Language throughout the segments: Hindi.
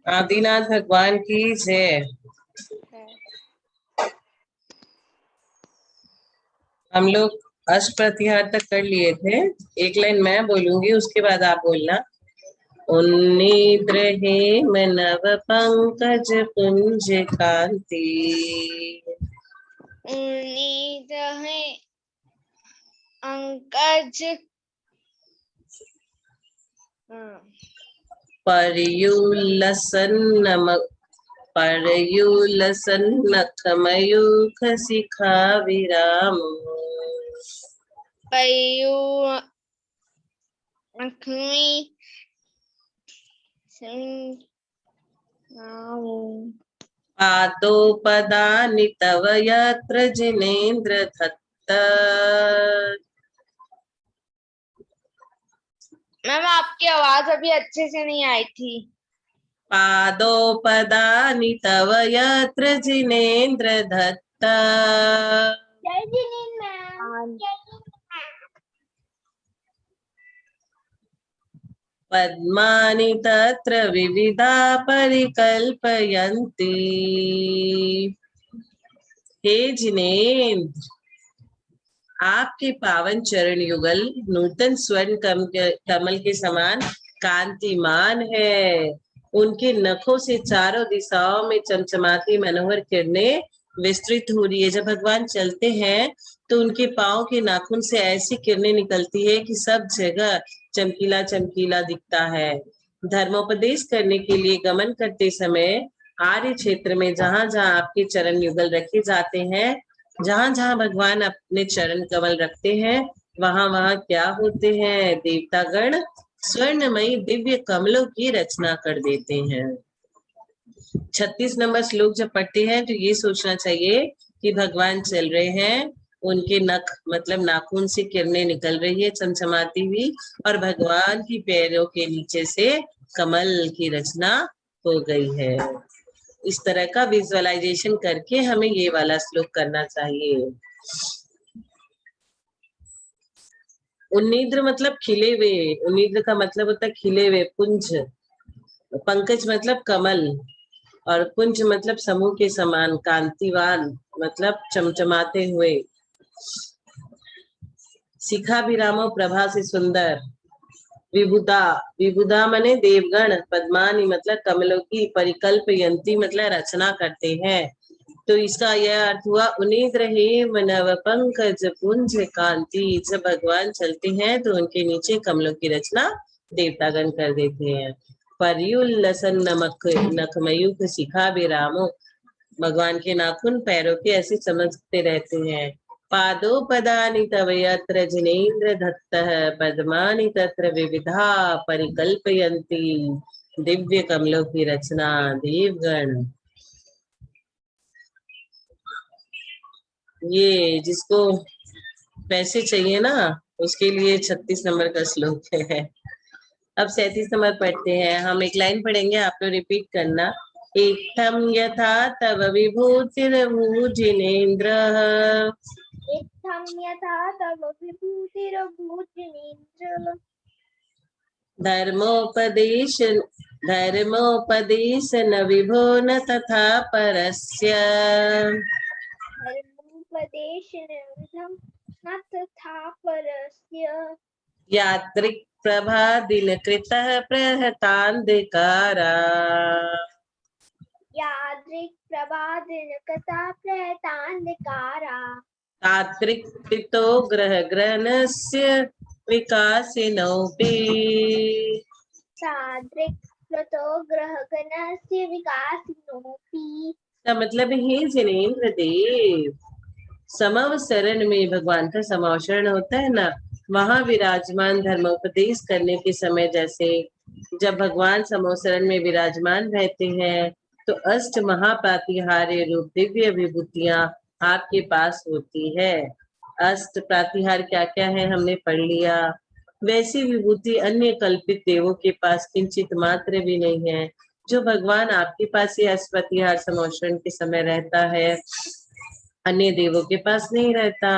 आदिनाथ भगवान की जय। हम लोग अष्ट प्रतिहार तक कर लिए थे। एक लाइन मैं बोलूंगी, उसके बाद आप बोलना। उन्नीद्र हेम नव पंकज पुंज कांति, उन्नीद्र है अंकज पर्युल्लसन नख मयूख शिखा विराम, पादोपदानि तव यत्र जिनेन्द्र दत्त। मैम आपकी आवाज अभी अच्छे से नहीं आई थी। पादोपदानि तव यत्र जिनेन्द्र दत्त, पद्मानि तत्र विविधा परिकल्पयन्ति। हे जिनेन्द्र, आपके पावन चरण युगल नूतन स्वर्ण कमल के समान कांतिमान है। उनके नखों से चारों दिशाओं में चमचमाती मनोहर किरणें विस्तृत हो रही है। जब भगवान चलते हैं तो उनके पांव के नाखून से ऐसी किरणें निकलती है कि सब जगह चमकीला चमकीला दिखता है। धर्मोपदेश करने के लिए गमन करते समय आर्य क्षेत्र में जहां जहां आपके चरण युगल रखे जाते हैं, जहां जहां भगवान अपने चरण कमल रखते हैं, वहां वहां क्या होते हैं? देवतागण स्वर्णमयी दिव्य कमलों की रचना कर देते हैं। 36 नंबर श्लोक जब पढ़ते हैं तो ये सोचना चाहिए कि भगवान चल रहे हैं, उनके नख मतलब नाखून से किरणें निकल रही है चमचमाती हुई, और भगवान की पैरों के नीचे से कमल की रचना हो गई है। इस तरह का विजुअलाइजेशन करके हमें ये वाला श्लोक करना चाहिए। उन्नीद्र मतलब खिले हुए, उन्नीद्र का मतलब होता है खिले हुए पुंज, पंकज मतलब कमल, और पुंज मतलब समूह के समान, कांतिवान मतलब चमचमाते हुए, शिखा विरामो प्रभा से सुंदर, विभुता विभुदा मने देवगण, पद्मानी मतलब कमलों की, परिकल्प यंती मतलब रचना करते हैं। तो इसका यह अर्थ हुआ उन्नीद्र हेम नव पंकज पुंज कांति। जब भगवान चलते हैं तो उनके नीचे कमलों की रचना देवतागण कर देते हैं। पर्युल्लसन नमक नखमयूख शिखा विरामो, भगवान के नाखून पैरों के ऐसे चमकते रहते हैं। पादोपदानि तव यत्र जिनेन्द्र दत्तः, पद्मानि तत्र विविधा परिकल्पयन्ति। दिव्य कमलों की रचना देवगण। ये जिसको पैसे चाहिए ना, उसके लिए 36 नंबर का श्लोक है। अब 37 नंबर पढ़ते हैं। हम एक लाइन पढ़ेंगे, आप लोग रिपीट करना। इत्थं यथा तव विभूतिर्भूजिनेन्द्रः, इत्थं यथा तव विभूतिर्भूजिनेन्द्र, धर्मोपदेश न विभो न तथा परस्य, धर्मोपदेशनविधं न तथा परस्य, यात्रिक प्रभादिन कृतः प्रहतान्धकारा, यादृक् प्रभादिनकथा प्रहतान्धकारा, तात्रिक कृतो ग्रहणस्य विकासिनोऽपि, सादृक् कृतो ग्रहगणस्य विकासिनोऽपि। का मतलब है जिनेन्द्र देव, समवसरण में भगवान का समावसरण होता है ना, वहां विराजमान धर्मोपदेश करने के समय, जैसे जब भगवान समवसरण में विराजमान रहते हैं तो अष्ट महाप्रातिहार्य रूप दिव्य विभूतियां आपके पास होती है। अष्ट प्रातिहार क्या क्या है हमने पढ़ लिया। वैसी विभूति अन्य कल्पित देवों के पास किंचित मात्र भी नहीं है। जो भगवान आपके पास ये अष्ट प्रतिहार समवसरण के समय रहता है, अन्य देवों के पास नहीं रहता।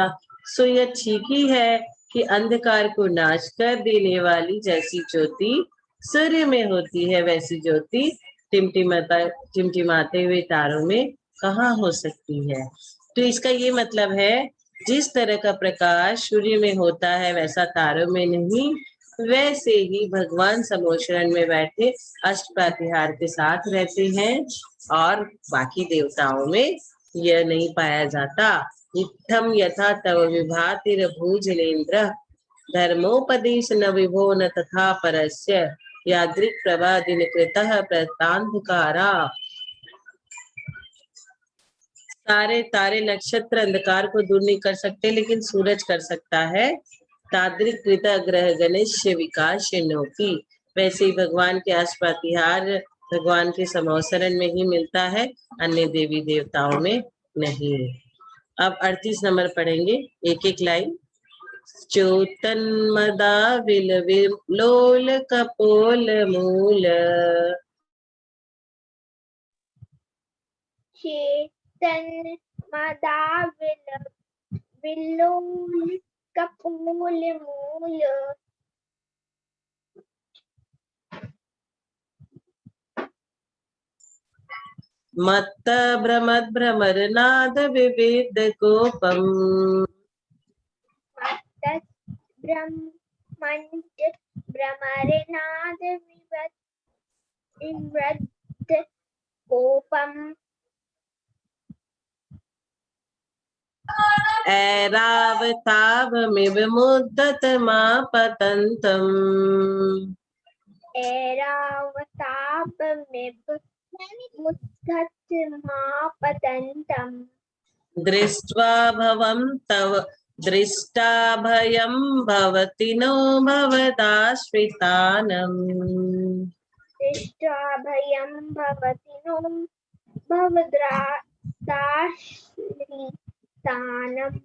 सो यह ठीक ही है कि अंधकार को नाश कर देने वाली जैसी ज्योति सूर्य में होती है, वैसी ज्योति टिमटिमाते हुए तारों में कहाँ हो सकती है। तो इसका ये मतलब है, जिस तरह का प्रकाश सूर्य में होता है वैसा तारों में नहीं, वैसे ही भगवान समोशरण में बैठे अष्टप्रतिहार के साथ रहते हैं और बाकी देवताओं में यह नहीं पाया जाता। इत्थम यथा तव विभातिरभूजलेन्द्र धर्मोपदेश न विभो न तथा परस्य यादृक् प्रभादिन कृतः प्रतांधकारा। सारे तारे नक्षत्र अंधकार को दूर नहीं कर सकते, लेकिन सूरज कर सकता है। तादृक् कृत ग्रह गणेश विकास नोपी, वैसे ही भगवान के अष्टप्रतिहार भगवान के समोसरण में ही मिलता है, अन्य देवी देवताओं में नहीं। अब 38 नंबर पढ़ेंगे, एक एक लाइन। च्योतन्मदा विल विलोल कपोल मूल, चेतन मदा विलोल कपोल मूल, मत्त भ्रमद भ्रमर नाद विविध कोपम, ब्रह्मंड भ्रमरनाद विवृद्ध कोपम, ऐरावतावमिव मुद्दत मापतन्तम्, ऐरावतापमिव मुद्धतमापतन्तम्, दृष्ट्वा भवं तव दृष्टा भयं भवति नो भवदाश्रितानम्, दृष्ट्वा भयं भवति नो भवदाश्रितानम्।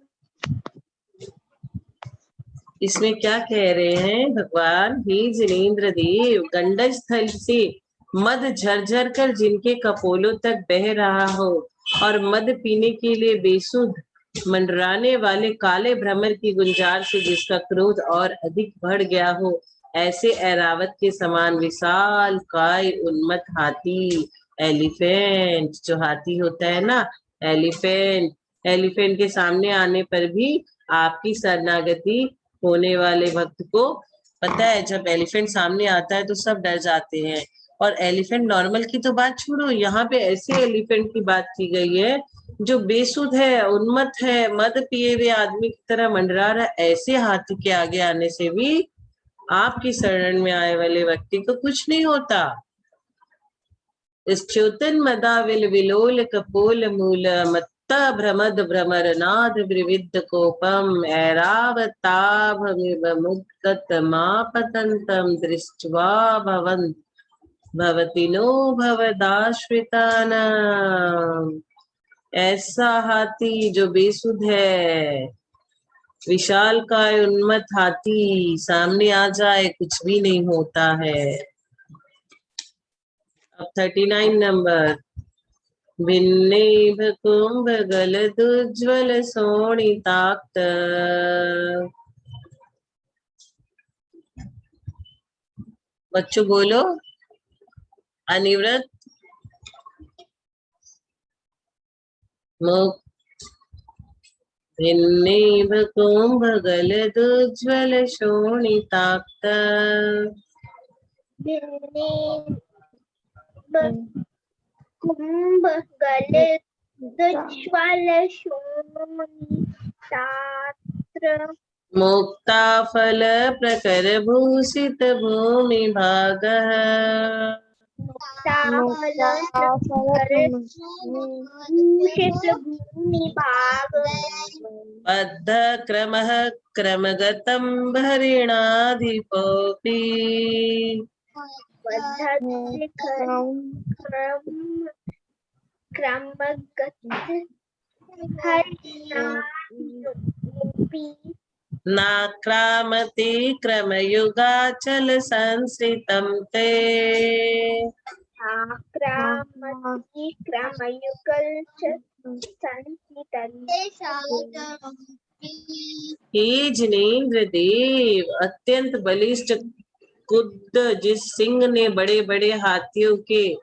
इसमें क्या कह रहे हैं भगवान? ही जिनेन्द्र देव, गंडक स्थल से मद झरझर कर जिनके कपोलों तक बह रहा हो और मद पीने के लिए बेसुध मंडराने वाले काले भ्रमर की गुंजार से जिसका क्रोध और अधिक बढ़ गया हो, ऐसे ऐरावत के समान विशाल काय उन्मत्त हाथी, एलिफेंट, जो हाथी होता है ना, एलिफेंट, एलिफेंट के सामने आने पर भी आपकी शरणागति होने वाले भक्त को, पता है जब एलिफेंट सामने आता है तो सब डर जाते हैं। और एलिफेंट नॉर्मल की तो बात छोड़ो, यहाँ पे ऐसे एलिफेंट की बात की गई है जो बेसुध है, उन्मत्त है, मद पिए हुए आदमी की तरह मंडरा रहा है। ऐसे हाथी के आगे आने से भी आपकी शरण में आए वाले व्यक्ति को कुछ नहीं होता। इस च्योतन मदा विलोल कपोल मूल भ्रमद भ्रमर नाद विविध कोपम, ऐरावताभमिव मुद्गत मापतंतम दृष्ट्वा भवति नो भवदाश्रितानाम। ऐसा हाथी जो बेसुध है, विशाल काय उन्मत्त हाथी सामने आ जाए कुछ भी नहीं होता है। अब 39 नंबर। भिन्नेभ कुंभ गलदुज्ज्वल शोणिताक्त, बच्चों बोलो। अनिवृत्त, भिन्नेभ कुंभ गलदुज्ज्वल शोणिताक्त, कुंभ गलदुज्ज्वल शोणितात्र, मुक्ता फल प्रकर भूषित भूमि भागः, भूषित भूमि भाग, बद्ध क्रमः क्रमगतं भरिणाधिपोऽपि, नाक्रामति क्रमयुगाचल संसृतं ते, आक्रामति क्रमयुगल संसितं हे जिनेन्द्र देव, अत्यंत बलिष्ठ कुद्ध जिस सिंह ने बड़े बड़े हाथियों के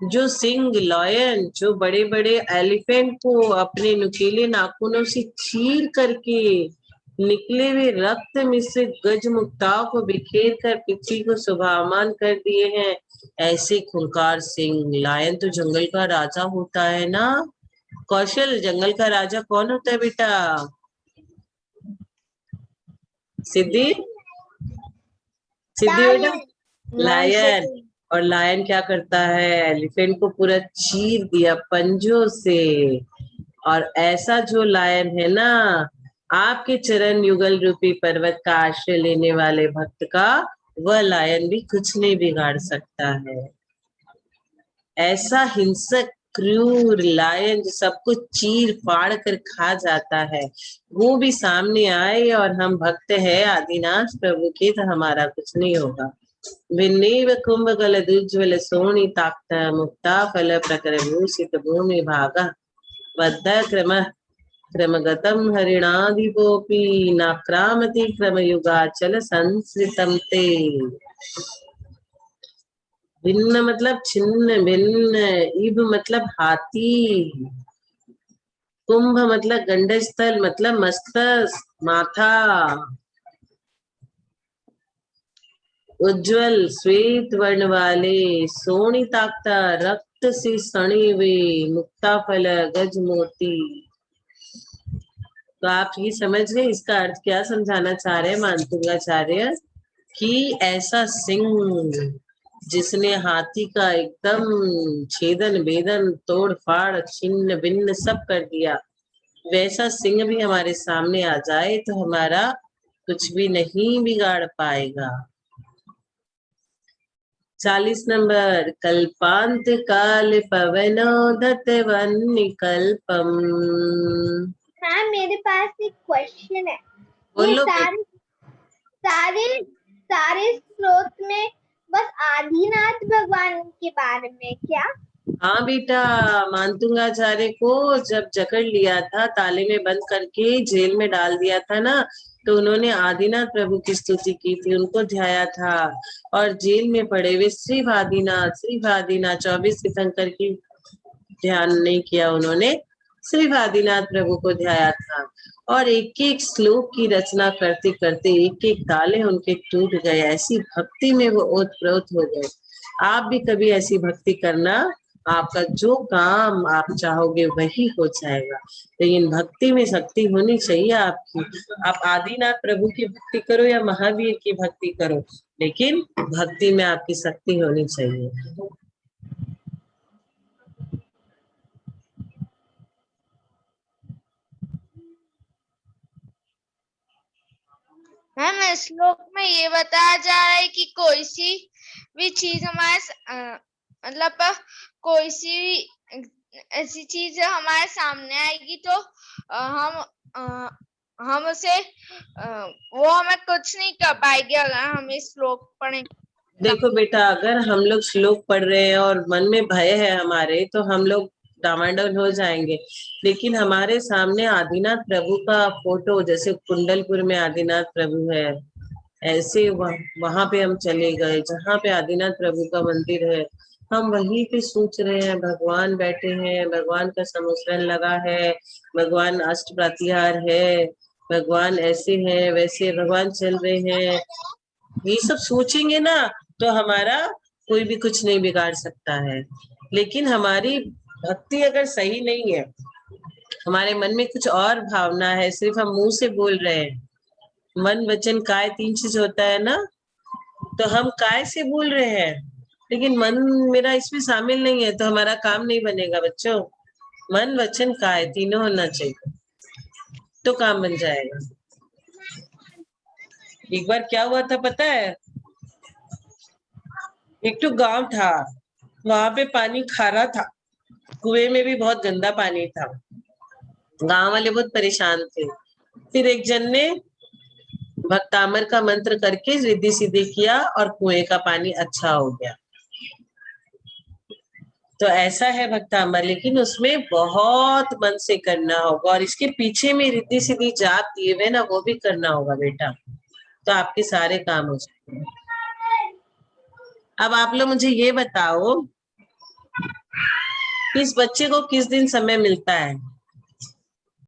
जो सिंह लायन, जो बड़े बड़े एलिफेंट को अपने नुकीले नाखूनों से चीर करके निकले हुए रक्त मिश्रित गज मुक्ताओं को बिखेर कर पृथ्वी को शोभायमान कर दिए हैं, ऐसे खूंखार सिंह। लायन तो जंगल का राजा होता है ना। कौशल, जंगल का राजा कौन होता है बेटा? सिद्धि, सिद्धि बेटा, लायन। और लायन क्या करता है? एलिफेंट को पूरा चीर दिया पंजों से। और ऐसा जो लायन है ना, आपके चरण युगल रूपी पर्वत का आश्रय लेने वाले भक्त का, वह लायन भी कुछ नहीं बिगाड़ सकता है। ऐसा हिंसक क्रूर लायन जो सबको चीर फाड़ कर खा जाता है, वो भी सामने आए और हम भक्त है आदिनाथ प्रभु के, तो हमारा कुछ नहीं होगा। विन्नीव कुंभकल दुज्ज्वल शोणिताक्ष मुक्ता फल प्रकर भूषित भूमि भागः बद्ध क्रमगतम हरिणाधिपोऽपि नाक्रामति क्रमयुगाचल संसृतं ते। भिन्न मतलब छिन्न भिन्न, इब मतलब हाथी, कुंभ मतलब गंडक स्थल मतलब मस्तक माथा, उज्जवल श्वेत वर्ण वाले, सोनिताक्ता रक्त से सने हुए, मुक्ता फल गज मोती। तो आप ये समझ गए इसका अर्थ क्या समझाना चाह रहे हैं मानतुंगाचार्य? कि ऐसा सिंह जिसने हाथी का एकदम छेदन बेदन तोड़ फाड़ छिन्न भिन्न सब कर दिया, वैसा सिंह भी हमारे सामने आ जाए तो हमारा कुछ भी नहीं बिगाड़ पाएगा। 40 नंबर, कल्पांत काल पवनोदत वन्य कल्पम। हाँ, मेरे पास एक क्वेश्चन है। ये बोलो सारे सारे सारे स्रोत में बस आदिनाथ भगवान के बारे में क्या? हाँ बेटा, मानतुंगाचार्य को जब जकड़ लिया था, ताले में बंद करके जेल में डाल दिया था ना, तो उन्होंने आदिनाथ प्रभु की स्तुति की थी, उनको ध्याया था। और जेल में पड़े हुए श्री आदिनाथ 24 तीर्थंकर की ध्यान नहीं किया उन्होंने, सिर्फ आदिनाथ प्रभु को ध्याया था। और एक एक श्लोक की रचना करते करते एक एक ताले उनके टूट गए, ऐसी भक्ति में वो ओतप्रोत हो गए। आप भी कभी ऐसी भक्ति करना, आपका जो काम आप चाहोगे वही हो जाएगा। लेकिन भक्ति में शक्ति होनी चाहिए आपकी। आप आदिनाथ प्रभु की भक्ति करो या महावीर की भक्ति करो, लेकिन भक्ति में आपकी शक्ति होनी चाहिए। मैम श्लोक में ये बताया जा रहा है कि कोई सी भी चीज हमारे मतलब कोई सी ऐसी चीज हमारे सामने आएगी तो हम उसे वो हमें कुछ नहीं कर पाएगी अगर हम इस श्लोक पढ़ें। देखो बेटा, अगर हम लोग श्लोक पढ़ रहे हैं और मन में भय है हमारे, तो हम लोग डामाडोल हो जाएंगे। लेकिन हमारे सामने आदिनाथ प्रभु का फोटो, जैसे कुंडलपुर में आदिनाथ प्रभु है, ऐसे वहां पे हम चले गए जहाँ पे आदिनाथ प्रभु का मंदिर है, हम वहीं पे सोच रहे हैं भगवान बैठे हैं, भगवान का समुसरण लगा है, भगवान अष्ट प्रतिहार है, भगवान ऐसे हैं वैसे भगवान चल रहे हैं। ये सब सोचेंगे ना तो हमारा कोई भी कुछ नहीं बिगाड़ सकता है। लेकिन हमारी भक्ति अगर सही नहीं है, हमारे मन में कुछ और भावना है, सिर्फ हम मुंह से बोल रहे हैं, मन वचन काय 3 चीज होता है ना, तो हम काय से बोल रहे हैं, लेकिन मन मेरा इसमें शामिल नहीं है, तो हमारा काम नहीं बनेगा बच्चों। मन वचन काय तीनों होना चाहिए, तो काम बन जाएगा। एक बार क्या हुआ था पता है? एक तो गांव था, वहां पे पानी खारा था, कुएं में भी बहुत गंदा पानी था, गांव वाले बहुत परेशान थे। फिर एक जन ने भक्तामर का मंत्र करके रिद्धि सिद्धि किया और कुएं का पानी अच्छा हो गया। तो ऐसा है भक्तामर, लेकिन उसमें बहुत मन से करना होगा, और इसके पीछे में रिद्धि सिद्धि जाप दिए हुए ना, वो भी करना होगा बेटा, तो आपके सारे काम हो जाएंगे। अब आप लोग मुझे ये बताओ इस बच्चे को किस दिन समय मिलता है?